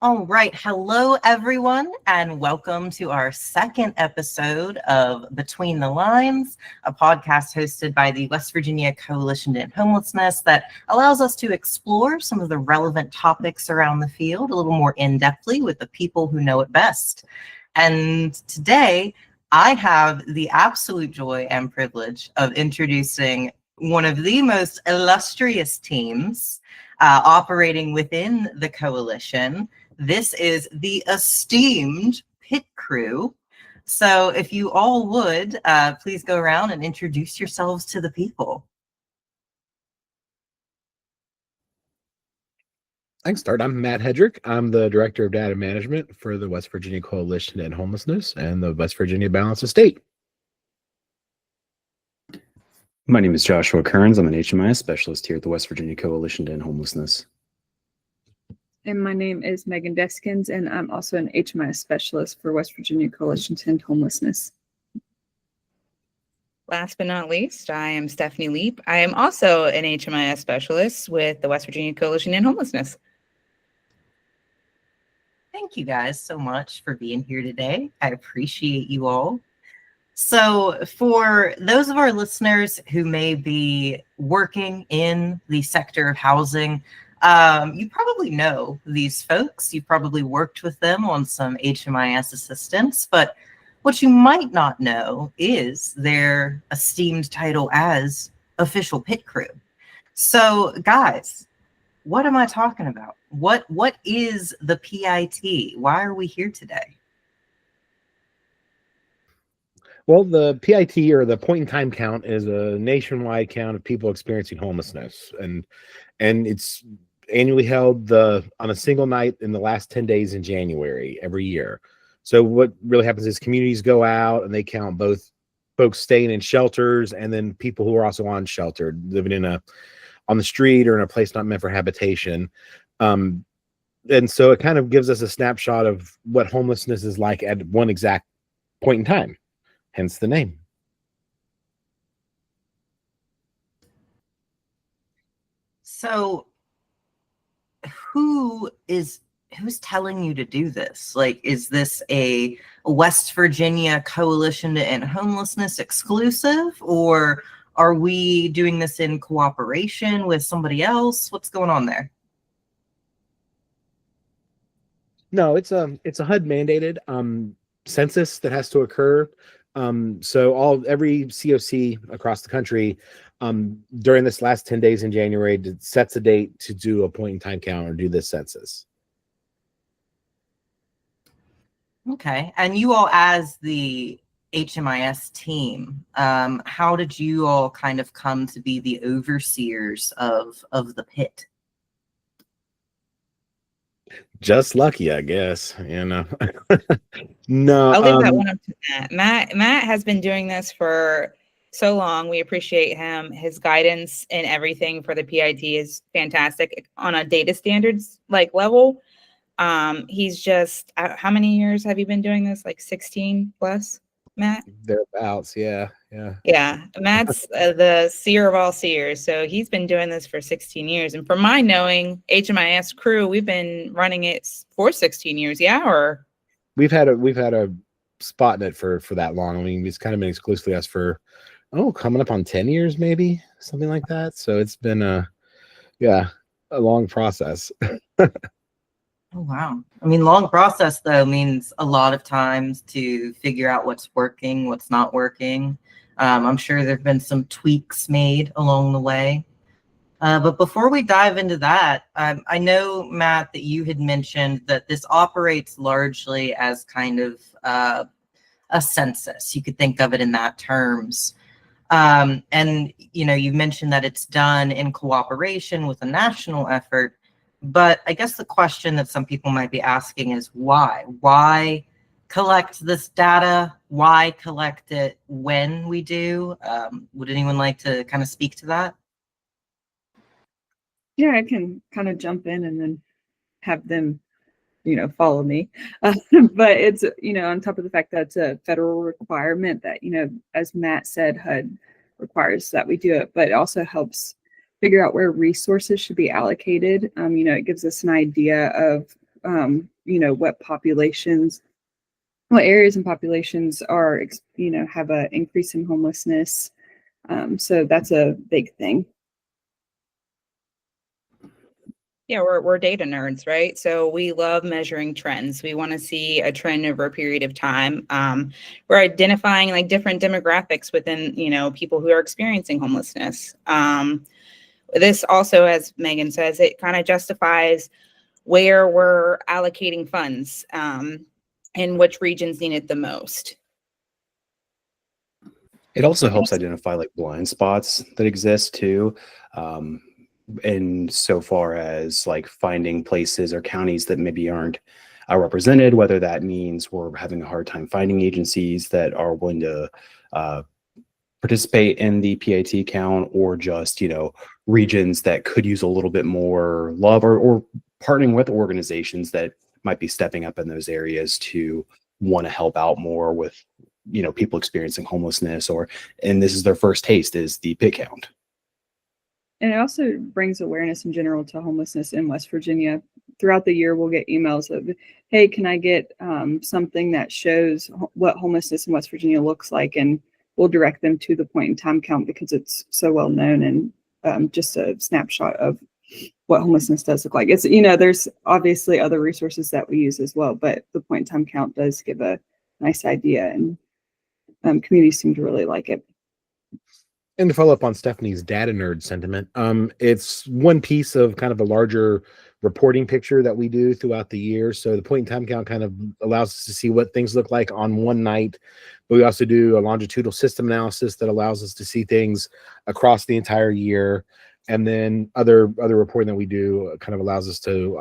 All right. Hello, everyone, and welcome to our second episode of Between the Lines, a podcast hosted by the West Virginia Coalition to End Homelessness that allows us to explore some of the relevant topics around the field a little more in-depthly with the people who know it best. And today, I have the absolute joy and privilege of introducing one of the most illustrious teams operating within the coalition. This is the esteemed pit crew. So if you all would, please go around and introduce yourselves to the people. I can start. I'm Matt Hedrick. I'm the Director of Data Management for the West Virginia Coalition to End Homelessness and the West Virginia Balance of State. My name is Joshua Kearns. I'm an HMIS specialist here at the West Virginia Coalition to End Homelessness. And my name is Megan Deskins, and I'm also an HMIS specialist for West Virginia Coalition to End Homelessness. Last but not least, I am Stephanie Leap. I am also an HMIS specialist with the West Virginia Coalition to End Homelessness. Thank you guys so much for being here today. I appreciate you all. So for those of our listeners who may be working in the sector of housing, you probably know these folks. You probably worked with them on some HMIS assistance, but what you might not know is their esteemed title as official pit crew. So guys, what am I talking about? What is the PIT? Why are we here today? Well, the PIT, or the point in time count, is a nationwide count of people experiencing homelessness, and it's annually held on a single night in the last 10 days in January every year. So what really happens is communities go out and they count both folks staying in shelters and then people who are also unsheltered, living on the street or in a place not meant for habitation. And so it kind of gives us a snapshot of what homelessness is like at one exact point in time, hence the name. So who's telling you to do this? Like, is this a West Virginia Coalition to End Homelessness exclusive, or are we doing this in cooperation with somebody else? What's going on there? No, it's a HUD mandated census that has to occur. So every COC across the country during this last 10 days in January sets a date to do a point in time count or do this census. Okay. And you all, as the HMIS team, how did you all kind of come to be the overseers of the pit? Just lucky, I guess. No, I'll leave that one up to Matt. Matt has been doing this for so long. We appreciate him. His guidance and everything for the PIT is fantastic on a data standards level. He's just, how many years have you been doing this? Like 16 plus, Matt? Thereabouts, yeah. Yeah, Matt's the seer of all seers. So he's been doing this for 16 years. And from my knowing, HMIS crew, we've been running it for 16 years, yeah? Or we've had a spot in it for that long. I mean, it's kind of been exclusively us for coming up on 10 years, maybe something like that. So it's been a long process. Oh, wow. I mean, long process, though, means a lot of times to figure out what's working, what's not working. I'm sure there have been some tweaks made along the way. But before we dive into that, I know, Matt, that you had mentioned that this operates largely as kind of a census. You could think of it in that terms. And, you mentioned that it's done in cooperation with a national effort. But I guess the question that some people might be asking is why? Why collect this data? Why collect it when we do? Would anyone like to kind of speak to that? Yeah, I can kind of jump in and then have them, follow me. But it's, on top of the fact that it's a federal requirement that, as Matt said, HUD requires that we do it, but it also helps figure out where resources should be allocated. It gives us an idea of what populations, what areas and populations are, have an increase in homelessness. So that's a big thing. Yeah, we're data nerds, right? So we love measuring trends. We want to see a trend over a period of time. We're identifying like different demographics within, people who are experiencing homelessness. This also, as Megan says, it kind of justifies where we're allocating funds and which regions need it the most. It also helps identify like blind spots that exist too. And so far as like finding places or counties that maybe aren't represented, whether that means we're having a hard time finding agencies that are willing to participate in the PIT count, or just, regions that could use a little bit more love, or partnering with organizations that might be stepping up in those areas to want to help out more with, people experiencing homelessness, and this is their first taste is the PIT count. And it also brings awareness in general to homelessness in West Virginia. Throughout the year, we'll get emails of, hey, can I get something that shows what homelessness in West Virginia looks like? And we'll direct them to the point in time count because it's so well known, and just a snapshot of what homelessness does look like. It's, there's obviously other resources that we use as well, but the point in time count does give a nice idea, and communities seem to really like it. And to follow up on Stephanie's data nerd sentiment, it's one piece of kind of a larger reporting picture that we do throughout the year. So the point in time count kind of allows us to see what things look like on one night. But we also do a longitudinal system analysis that allows us to see things across the entire year. And then other reporting that we do kind of allows us to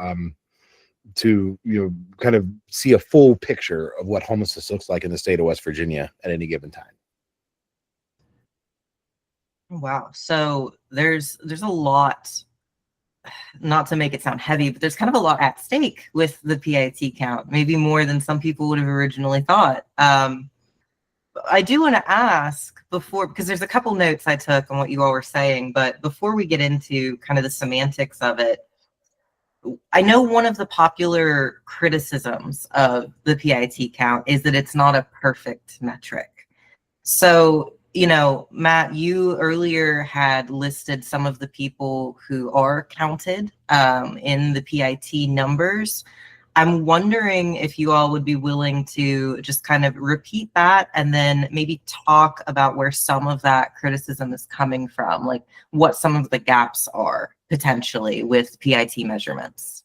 kind of see a full picture of what homelessness looks like in the state of West Virginia at any given time. Wow. So there's a lot, not to make it sound heavy, but there's kind of a lot at stake with the PIT count, maybe more than some people would have originally thought. I do want to ask before, because there's a couple notes I took on what you all were saying, but before we get into kind of the semantics of it, I know one of the popular criticisms of the PIT count is that it's not a perfect metric. So, Matt, you earlier had listed some of the people who are counted in the PIT numbers. I'm wondering if you all would be willing to just kind of repeat that and then maybe talk about where some of that criticism is coming from, like what some of the gaps are potentially with PIT measurements.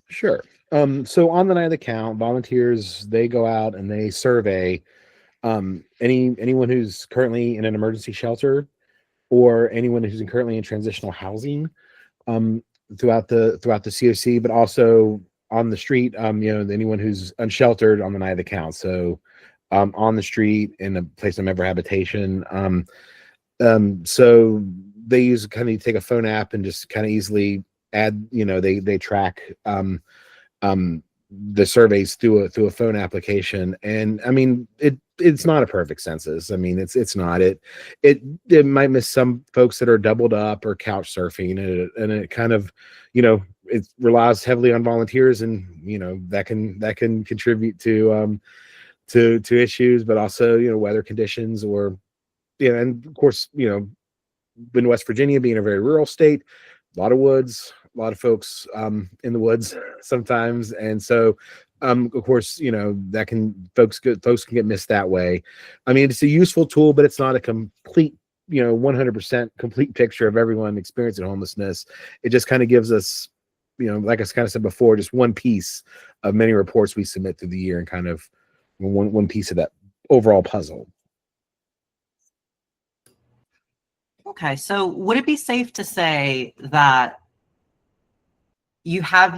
Sure. So on the night of the count, volunteers, they go out and they survey anyone who's currently in an emergency shelter, or anyone who's currently in transitional housing throughout the COC, but also on the street, anyone who's unsheltered on the night of the count. So on the street in a place of member habitation. So they use kind of take a phone app and just kind of easily add, they track the surveys through a phone application. And I mean, it's not a perfect census. I mean, it's not. It might miss some folks that are doubled up or couch surfing, and it kind of, it relies heavily on volunteers, and that can contribute to issues, but also weather conditions, or and of course in West Virginia being a very rural state, a lot of woods, a lot of folks in the woods sometimes, and so of course that folks can get missed that way. I mean, it's a useful tool, but it's not a complete 100% complete picture of everyone experiencing homelessness. It just kind of gives us like I kind of said before, just one piece of many reports we submit through the year, and kind of one piece of that overall puzzle. Okay, so would it be safe to say that you have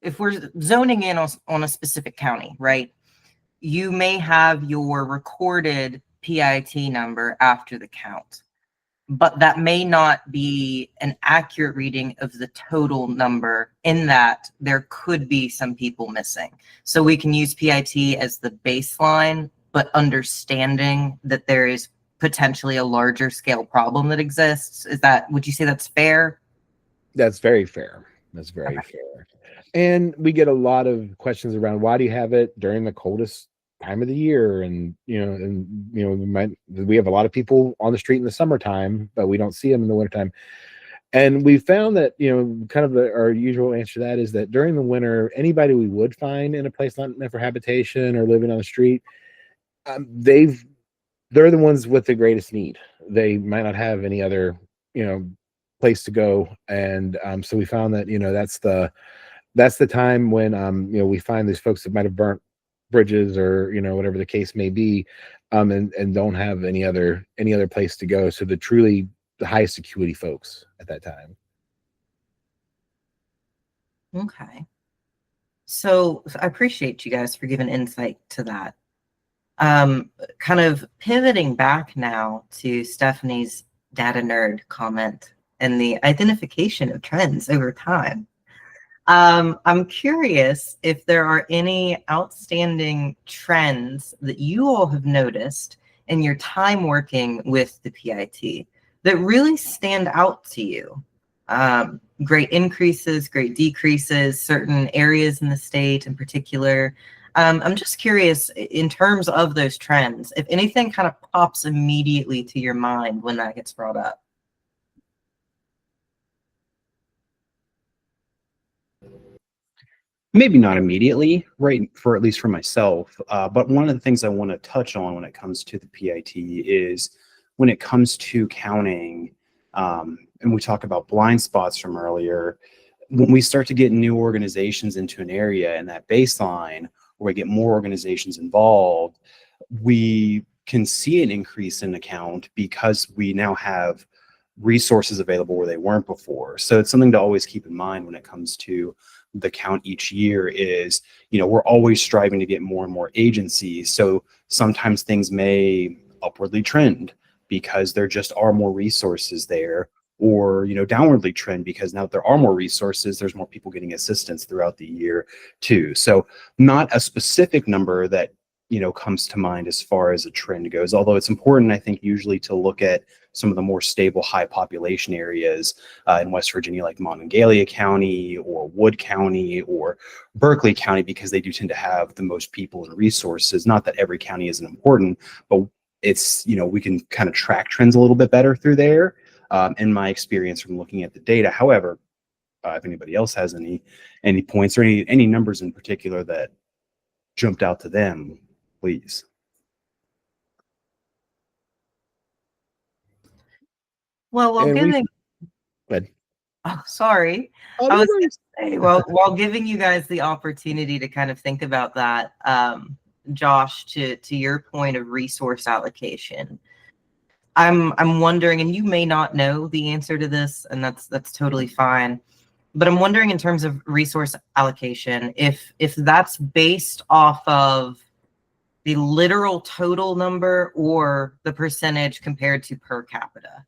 if we're zoning in on a specific county, right? You may have your recorded PIT number after the count, but that may not be an accurate reading of the total number, in that there could be some people missing. So we can use PIT as the baseline, but understanding that there is potentially a larger scale problem that exists. Would you say that's fair? That's very fair. That's very fair. And we get a lot of questions around why do you have it during the coldest time of the year? And we have a lot of people on the street in the summertime, but we don't see them in the wintertime. And we found that, kind of our usual answer to that is that during the winter, anybody we would find in a place not meant for habitation or living on the street, they're the ones with the greatest need. They might not have any other, place to go. And so we found that, that's the time when, we find these folks that might have burnt bridges or, whatever the case may be, and don't have any other place to go. So the highest acuity folks at that time. Okay. So I appreciate you guys for giving insight to that. Kind of pivoting back now to Stephanie's data nerd comment and the identification of trends over time. I'm curious if there are any outstanding trends that you all have noticed in your time working with the PIT that really stand out to you. Great increases, great decreases, certain areas in the state in particular. I'm just curious in terms of those trends, if anything kind of pops immediately to your mind when that gets brought up. Maybe not immediately, right? For at least for myself. But one of the things I want to touch on when it comes to the PIT is when it comes to counting, and we talk about blind spots from earlier, when we start to get new organizations into an area and that baseline, where we get more organizations involved, we can see an increase in the count because we now have resources available where they weren't before. So it's something to always keep in mind when it comes to the count each year is, we're always striving to get more and more agencies. So sometimes things may upwardly trend because there just are more resources there, or, downwardly trend because now that there are more resources, there's more people getting assistance throughout the year too. So not a specific number that, comes to mind as far as a trend goes, although it's important, I think, usually to look at some of the more stable, high population areas in West Virginia, like Monongalia County or Wood County or Berkeley County, because they do tend to have the most people and resources. Not that every county isn't important, but it's, we can kind of track trends a little bit better through there, in my experience from looking at the data. However, if anybody else has any points or any numbers in particular that jumped out to them, please. Well, while And giving, Good. oh, sorry. Oh, I no was worries. going to say, well, while giving you guys the opportunity to kind of think about that, Josh, to your point of resource allocation, I'm wondering, and you may not know the answer to this, and that's totally fine. But I'm wondering in terms of resource allocation, if that's based off of the literal total number or the percentage compared to per capita.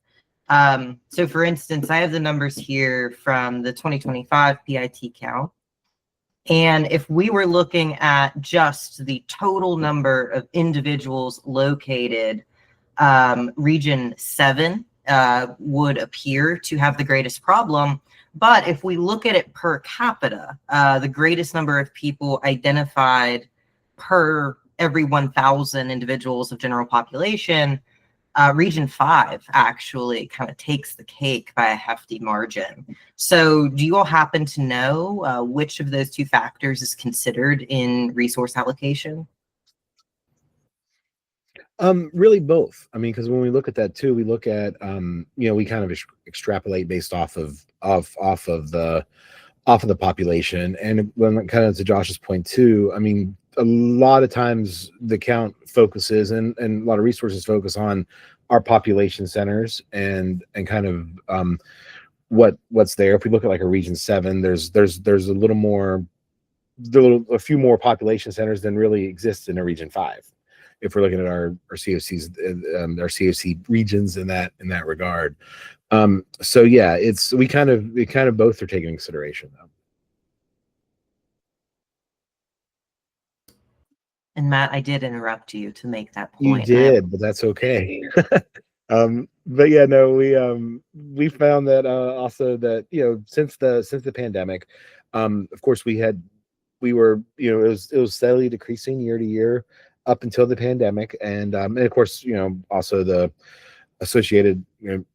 So for instance, I have the numbers here from the 2025 PIT count. And if we were looking at just the total number of individuals located, region 7 would appear to have the greatest problem. But if we look at it per capita, the greatest number of people identified per every 1,000 individuals of general population, region 5 actually kind of takes the cake by a hefty margin. So do you all happen to know which of those two factors is considered in resource allocation? Really both. I mean, because when we look at that too, we look at we kind of extrapolate based off of the population. And when kind of to Josh's point too, I mean, a lot of times the count focuses and a lot of resources focus on our population centers and kind of what's there. If we look at like a region 7, there's a little more, a few more population centers than really exists in a region 5. If we're looking at our COCs, our COC regions in that regard. So yeah, we kind of both are taking consideration though. And Matt, I did interrupt you to make that You point. did, but that's okay. But yeah, no, we found that also that since the pandemic, of course we were it was steadily decreasing year to year up until the pandemic, and of course also the associated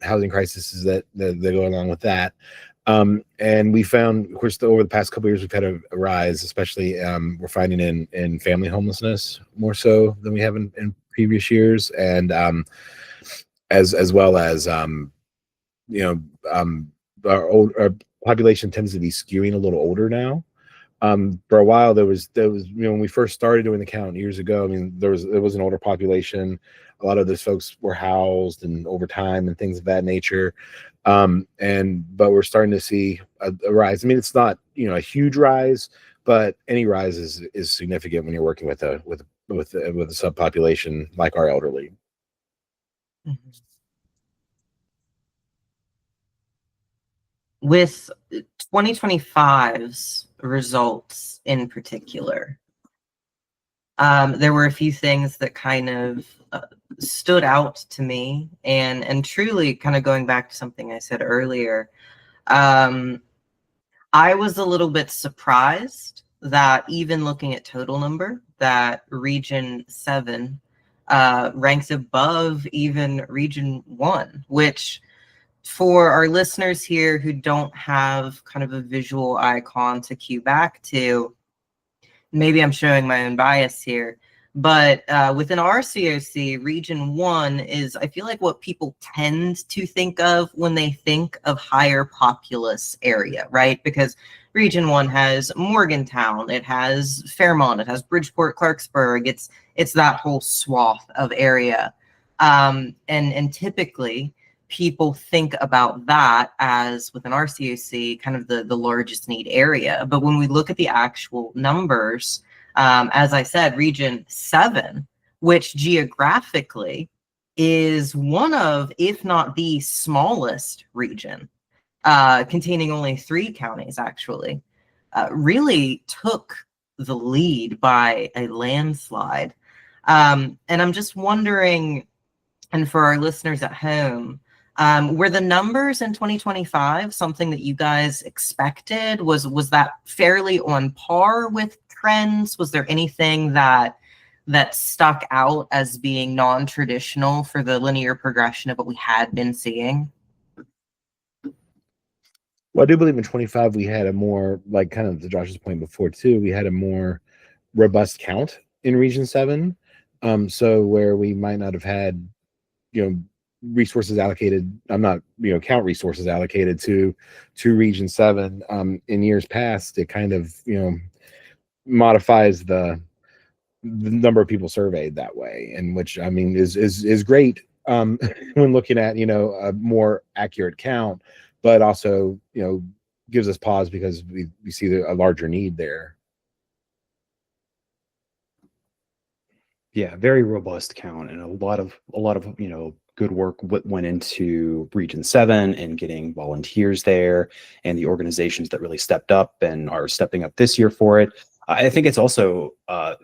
housing crises that go along with that. And we found, of course, over the past couple of years, we've had a rise, especially we're finding in family homelessness more so than we have in previous years, and as well as you know our population tends to be skewing a little older now. For a while there was when we first started doing the count years ago, I mean it was an older population. A lot of those folks were housed and over time and things of that nature. But we're starting to see a rise. I mean, it's not a huge rise, but any rise is significant when you're working with a subpopulation like our elderly. Mhm. With 2025's results in particular, there were a few things that kind of stood out to me, and truly kind of going back to something I said earlier, I was a little bit surprised that even looking at total number, that Region 7 ranks above even Region 1, which for our listeners here who don't have kind of a visual icon to cue back to, maybe I'm showing my own bias here, but within our COC, Region 1 is, I feel like, what people tend to think of when they think of higher populous area, right? Because Region 1 has Morgantown, it has Fairmont, it has Bridgeport, Clarksburg, it's that whole swath of area. And typically, people think about that as, within our COC, kind of the largest need area. But when we look at the actual numbers, as I said, Region 7, which geographically is one of, if not the smallest region, containing only 3 counties actually, really took the lead by a landslide. And I'm just wondering, and for our listeners at home, were the numbers in 2025 something that you guys expected? Was that fairly on par with trends? Was there anything that stuck out as being non-traditional for the linear progression of what we had been seeing? Well, I do believe in 25 we had a more, like kind of to Josh's point before too, we had a more robust count in Region 7. So where we might not have had resources allocated, I'm not count resources allocated to Region 7 in years past, it kind of modifies the number of people surveyed that way, and which I mean is great when looking at a more accurate count, but also gives us pause because we see a larger need there. Yeah, very robust count, and a lot of good work went into Region 7 and getting volunteers there, and the organizations that really stepped up and are stepping up this year for it. I think it's also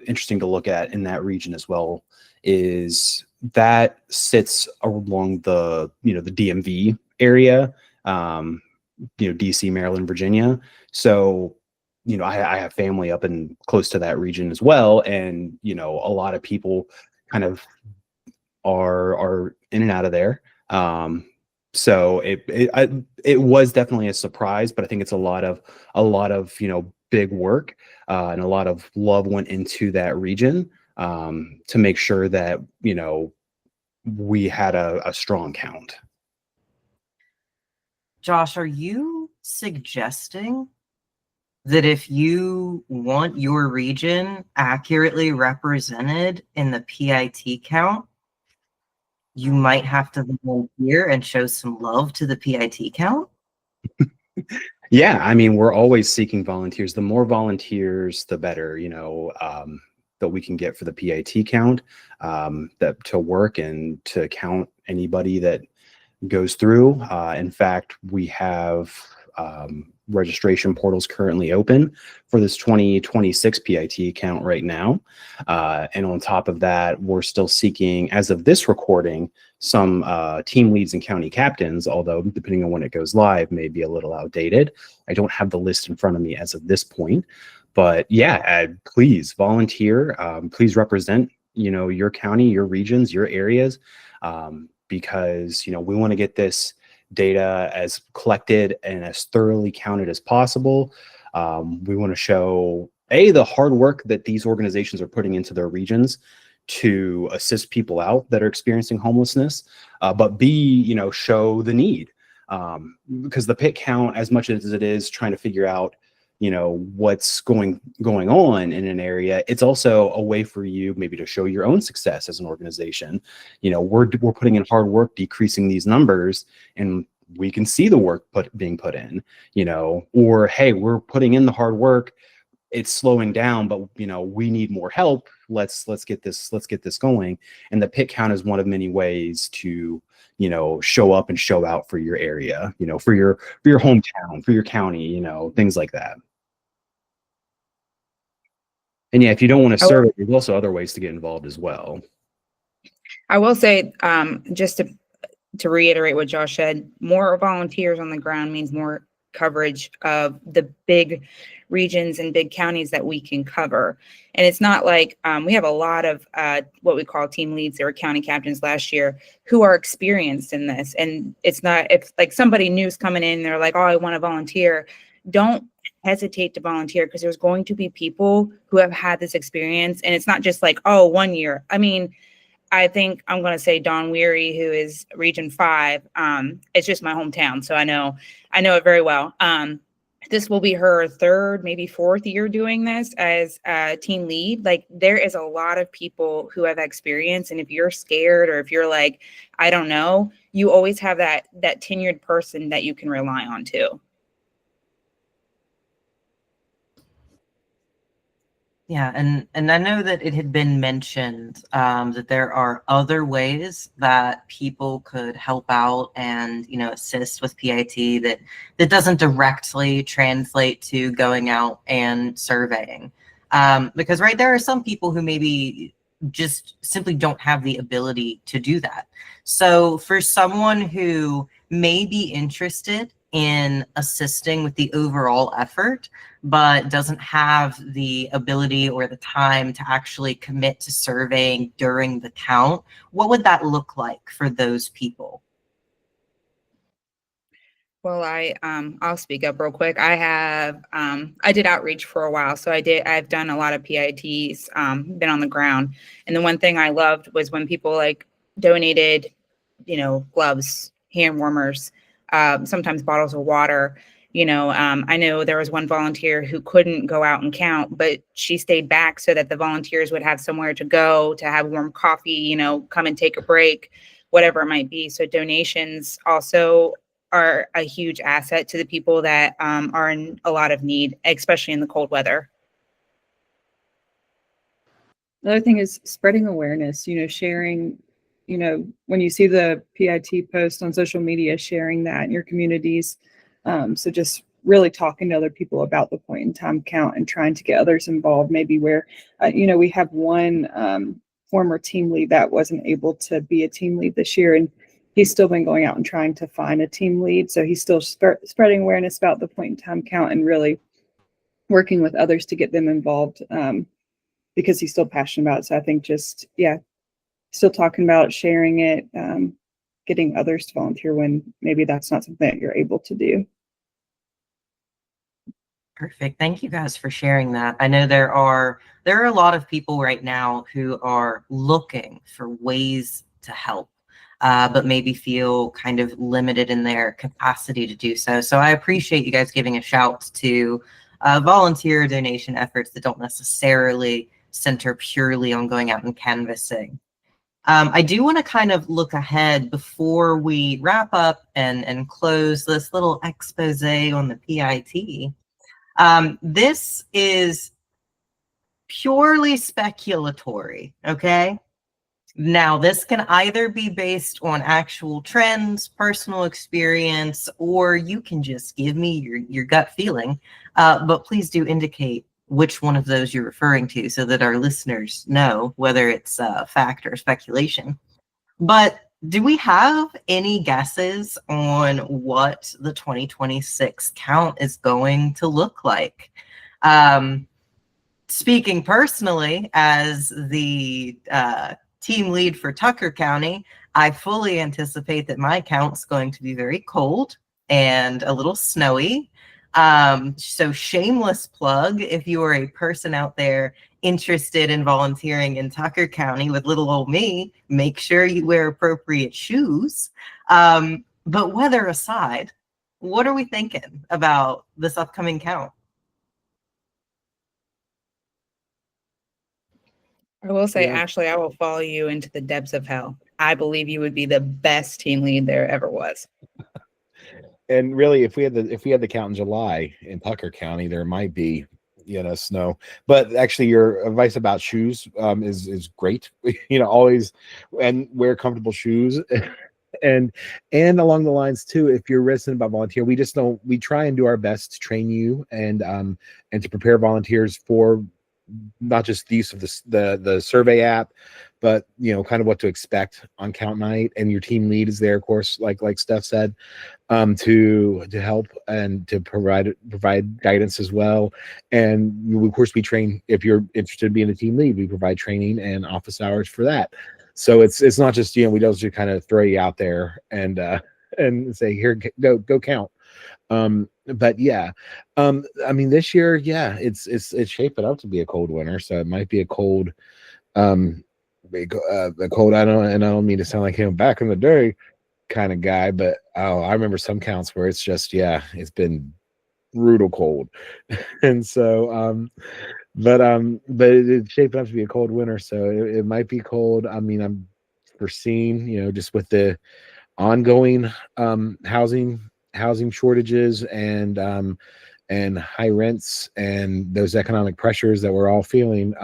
interesting to look at in that region as well, is that sits along the the DMV area, DC, Maryland, Virginia. So I have family up and close to that region as well, and a lot of people kind of are in and out of there. So it was definitely a surprise, but I think it's a lot of big work and a lot of love went into that region to make sure that we had a strong count. Josh, are you suggesting that if you want your region accurately represented in the PIT count, you might have to volunteer and show some love to the PIT count? Yeah, I mean, we're always seeking volunteers. The more volunteers, the better, that we can get for the PIT count, that to work and to count anybody that goes through. In fact, we have registration portals currently open for this 2026 PIT count right now. And on top of that, we're still seeking, as of this recording, some team leads and county captains, although depending on when it goes live, may be a little outdated. I don't have the list in front of me as of this point, but yeah, please volunteer. Please represent, your county, your regions, your areas, because, we want to get this data as collected and as thoroughly counted as possible. We want to show the hard work that these organizations are putting into their regions to assist people out that are experiencing homelessness, but B, show the need, because the PIT count, as much as it is trying to figure out what's going on in an area, it's also a way for you maybe to show your own success as an organization. We're putting in hard work decreasing these numbers, and we can see the work being put in, or hey, we're putting in the hard work, it's slowing down, but we need more help. Let's get this going. And the PIT count is one of many ways to show up and show out for your area, for your hometown, for your county, things like that. And yeah, if you don't want to serve it, there's also other ways to get involved as well. I will say, just to reiterate what Josh said, more volunteers on the ground means more coverage of the big regions and big counties that we can cover. And it's not like we have a lot of what we call team leads or county captains last year who are experienced in this. And it's not, if like somebody new's coming in, they're like, oh, I want to volunteer. Don't hesitate to volunteer, because there's going to be people who have had this experience. And it's not just like, oh, 1 year. I mean, I think I'm going to say Dawn Weary, who is Region 5. It's just my hometown, so I know it very well. This will be her third, maybe fourth year doing this as a team lead. Like, there is a lot of people who have experience, and if you're scared or if you're like, I don't know, you always have that tenured person that you can rely on too. Yeah, and I know that it had been mentioned that there are other ways that people could help out and assist with PIT that doesn't directly translate to going out and surveying, because there are some people who maybe just simply don't have the ability to do that. So for someone who may be interested in assisting with the overall effort, but doesn't have the ability or the time to actually commit to surveying during the count, what would that look like for those people? Well, I'll speak up real quick. I did outreach for a while. So I've done a lot of PITs, been on the ground. And the one thing I loved was when people like donated, gloves, hand warmers, sometimes bottles of water. I know there was one volunteer who couldn't go out and count, but she stayed back so that the volunteers would have somewhere to go, to have warm coffee, come and take a break, whatever it might be. So donations also are a huge asset to the people that are in a lot of need, especially in the cold weather. Another thing is spreading awareness, sharing, when you see the PIT post on social media, sharing that in your communities. So just really talking to other people about the point in time count and trying to get others involved, maybe where, we have one former team lead that wasn't able to be a team lead this year, and he's still been going out and trying to find a team lead. So he's still spreading awareness about the point in time count and really working with others to get them involved, because he's still passionate about it. So I think still talking about sharing it, getting others to volunteer when maybe that's not something that you're able to do. Perfect. Thank you guys for sharing that. I know there are a lot of people right now who are looking for ways to help, but maybe feel kind of limited in their capacity to do so. So I appreciate you guys giving a shout to volunteer donation efforts that don't necessarily center purely on going out and canvassing. I do want to kind of look ahead before we wrap up and close this little expose on the PIT. This is purely speculatory, okay? Now, this can either be based on actual trends, personal experience, or you can just give me your gut feeling. But please do indicate which one of those you're referring to so that our listeners know whether it's fact or speculation. But do we have any guesses on what the 2026 count is going to look like? Speaking personally, as the team lead for Tucker County, I fully anticipate that my count's going to be very cold and a little snowy. So shameless plug, if you are a person out there interested in volunteering in Tucker County with little old me, make sure you wear appropriate shoes. But weather aside, what are we thinking about this upcoming count? I will say, Yeah. Ashley, I will follow you into the depths of hell. I believe you would be the best team lead there ever was. And really, if we had the count in July in Tucker County, there might be snow. But actually, your advice about shoes is great. Always and wear comfortable shoes. and along the lines too, if you're reticent about volunteer, we try and do our best to train you and to prepare volunteers for not just the use of the survey app, but kind of what to expect on count night. And your team lead is there, of course, like Steph said, to help and to provide guidance as well. And of course, we train, if you're interested in being a team lead, we provide training and office hours for that. So it's not just we don't just kind of throw you out there and say, here, go count. But yeah, I mean, this year, yeah, it's shaping up to be a cold winter, so it might be a cold, a cold. I don't mean to sound like him back in the day kind of guy, but I remember some counts where it's just, it's been brutal cold, and so but it's shaping up to be a cold winter, so it might be cold. I mean, I'm foreseeing, just with the ongoing housing shortages and high rents and those economic pressures that we're all feeling,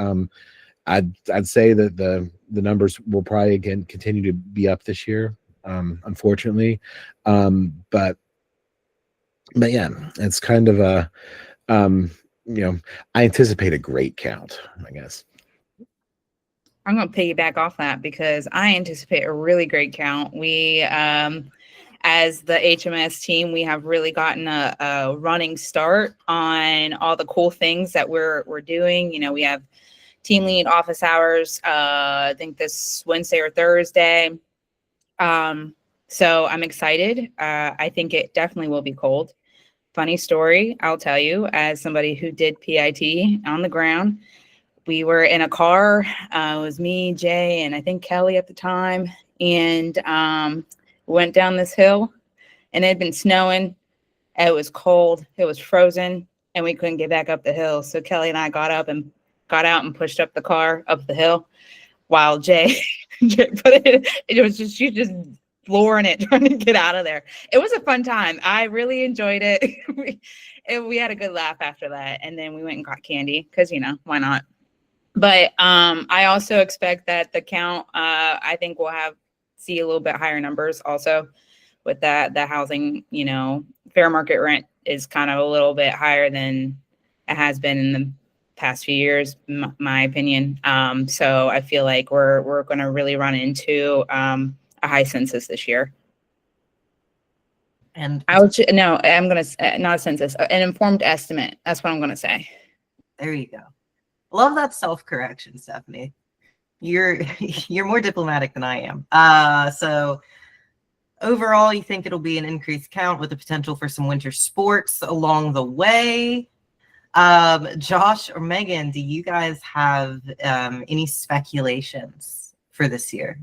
I'd say that the numbers will probably again continue to be up this year, unfortunately. But yeah, it's kind of a I anticipate a great count, I guess. I'm going to piggyback off that because I anticipate a really great count. We, as the HMS team, we have really gotten a running start on all the cool things that we're doing. We have team lead office hours, I think this Wednesday or Thursday. So I'm excited. I think it definitely will be cold. Funny story, I'll tell you, as somebody who did PIT on the ground. We were in a car. It was me, Jay, and I think Kelly at the time. And went down this hill, and it had been snowing. It was cold. It was frozen, and we couldn't get back up the hill. So Kelly and I got out and pushed up the car up the hill, while Jay it was just she just flooring it, trying to get out of there. It was a fun time. I really enjoyed it. We had a good laugh after that, and then we went and got candy because why not? But I also expect that the count, I think we'll see a little bit higher numbers also with that. The housing, fair market rent is kind of a little bit higher than it has been in the past few years, my opinion. So I feel like we're going to really run into a high census this year. And I'm going to, not a census, an informed estimate. That's what I'm going to say. there you go. Love that self-correction, Stephanie. You're more diplomatic than I am. So overall, you think it'll be an increased count with the potential for some winter sports along the way. Josh or Megan, do you guys have any speculations for this year?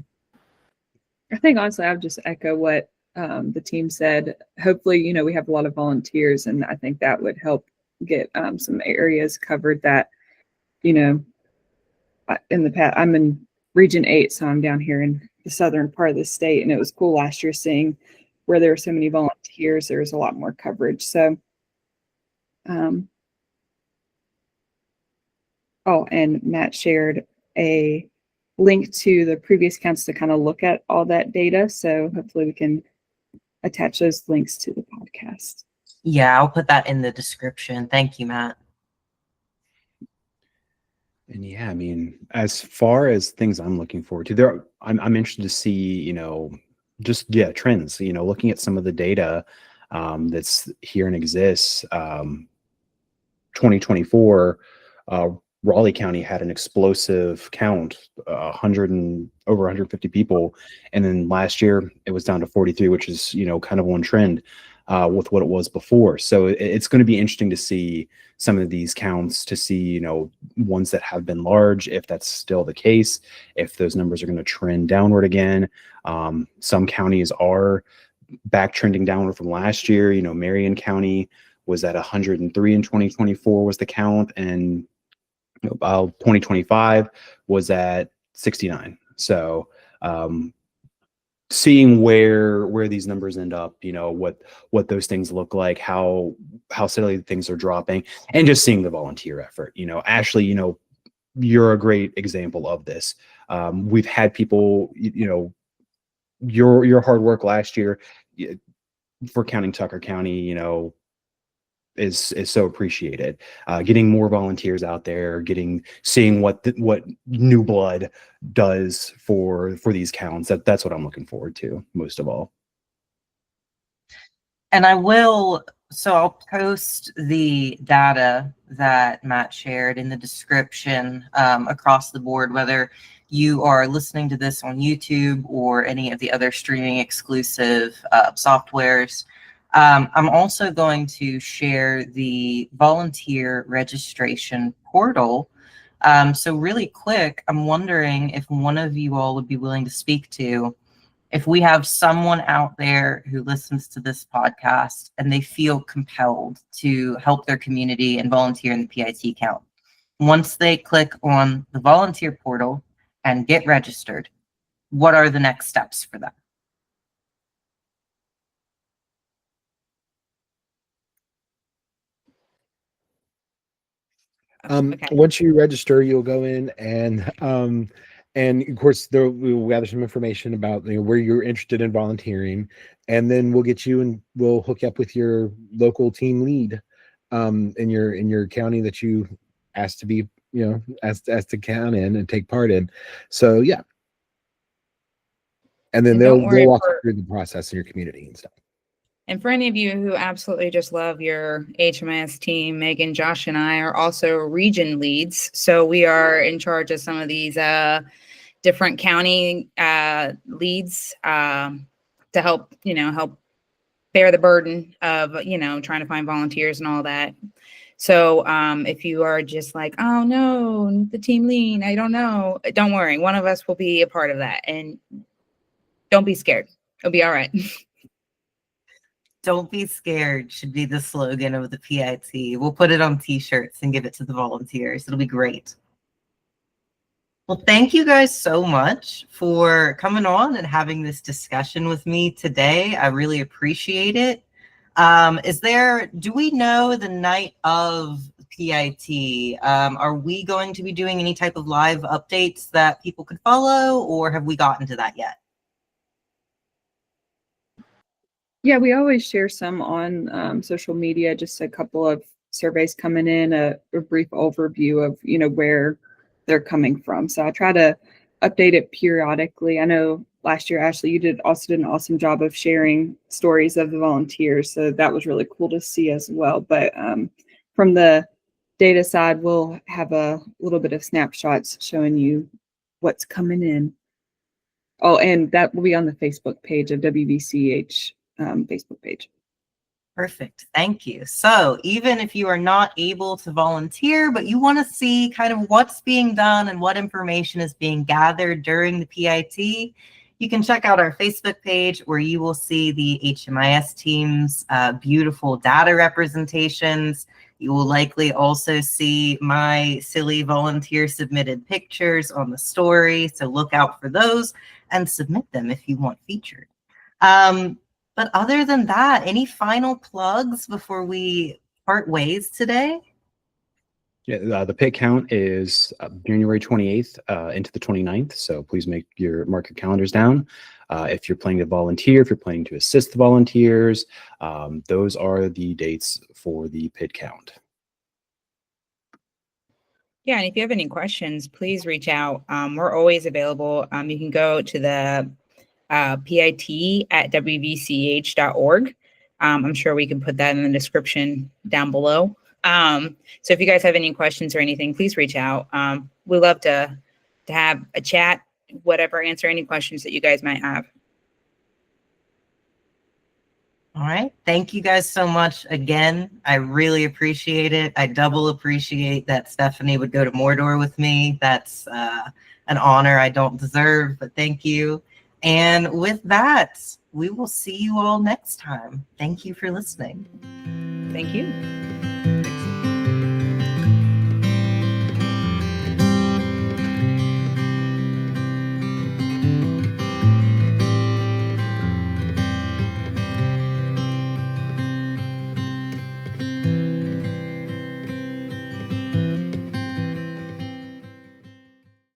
I think honestly, I would just echo what the team said. Hopefully, we have a lot of volunteers, and I think that would help get some areas covered that, in the past. I'm in Region 8, so I'm down here in the southern part of the state, and it was cool last year seeing where there were so many volunteers. There was a lot more coverage. So, and Matt shared a link to the previous counts to kind of look at all that data. So hopefully we can attach those links to the podcast. Yeah, I'll put that in the description. Thank you, Matt. And yeah, I mean, as far as things I'm looking forward to, I'm interested to see, trends. Looking at some of the data that's here and exists. 2024, Raleigh County had an explosive count, 100 and over 150 people, and then last year it was down to 43, which is kind of on trend with what it was before. So it's going to be interesting to see some of these counts, to see ones that have been large, if that's still the case, if those numbers are going to trend downward again. Some counties are back trending downward from last year. Marion County was at 103 in 2024 was the count, and 2025 was at 69. So seeing where these numbers end up, what those things look like, how steadily things are dropping, and just seeing the volunteer effort. Ashley, you're a great example of this. We've had people, your hard work last year for counting Tucker County, is so appreciated. Getting more volunteers out there, seeing what new blood does for these counts. That's what I'm looking forward to most of all. And so I'll post the data that Matt shared in the description across the board, whether you are listening to this on YouTube or any of the other streaming exclusive softwares. I'm also going to share the volunteer registration portal. So really quick, I'm wondering if one of you all would be willing to speak to, if we have someone out there who listens to this podcast and they feel compelled to help their community and volunteer in the PIT count. Once they click on the volunteer portal and get registered, what are the next steps for them? Okay. Once you register, you'll go in and of course we'll gather some information about where you're interested in volunteering, and then we'll get you and we'll hook you up with your local team lead in your county that you asked to be asked to count in and take part in. So yeah, and then And they'll don't worry walk you through the process in your community and stuff. And for any of you who absolutely just love your HMIS team, Megan, Josh, and I are also region leads. So we are in charge of some of these different county leads to help bear the burden of, trying to find volunteers and all that. So if you are just like, oh no, the team lead, I don't know, don't worry. One of us will be a part of that. And don't be scared. It'll be all right. Don't be scared should be the slogan of the PIT. We'll put it on t-shirts and give it to the volunteers. It'll be great. Well, thank you guys so much for coming on and having this discussion with me today. I really appreciate it. Do we know the night of PIT? Are we going to be doing any type of live updates that people could follow, or have we gotten to that yet? Yeah, we always share some on social media, just a couple of surveys coming in, a brief overview of, where they're coming from. So I try to update it periodically. I know last year, Ashley, you also did an awesome job of sharing stories of the volunteers. So that was really cool to see as well. But from the data side, we'll have a little bit of snapshots showing you what's coming in. Oh, and that will be on the Facebook page of WVCH Facebook page. Perfect. Thank you. So even if you are not able to volunteer, but you want to see kind of what's being done and what information is being gathered during the PIT, you can check out our Facebook page where you will see the HMIS team's beautiful data representations. You will likely also see my silly volunteer submitted pictures on the story. So look out for those and submit them if you want featured. But other than that, any final plugs before we part ways today? Yeah, the pit count is January 28th into the 29th. So please mark your calendars down. If you're planning to volunteer, if you're planning to assist the volunteers, those are the dates for the pit count. Yeah, and if you have any questions, please reach out. We're always available. You can go to the PIT@wvch.org. I'm sure we can put that in the description down below. So if you guys have any questions or anything, please reach out. We love to have a chat, whatever, answer any questions that you guys might have. All right. Thank you guys so much again. I really appreciate it. I double appreciate that Stephanie would go to Mordor with me. That's an honor I don't deserve, but thank you. And with that, we will see you all next time. Thank you for listening. Thank you.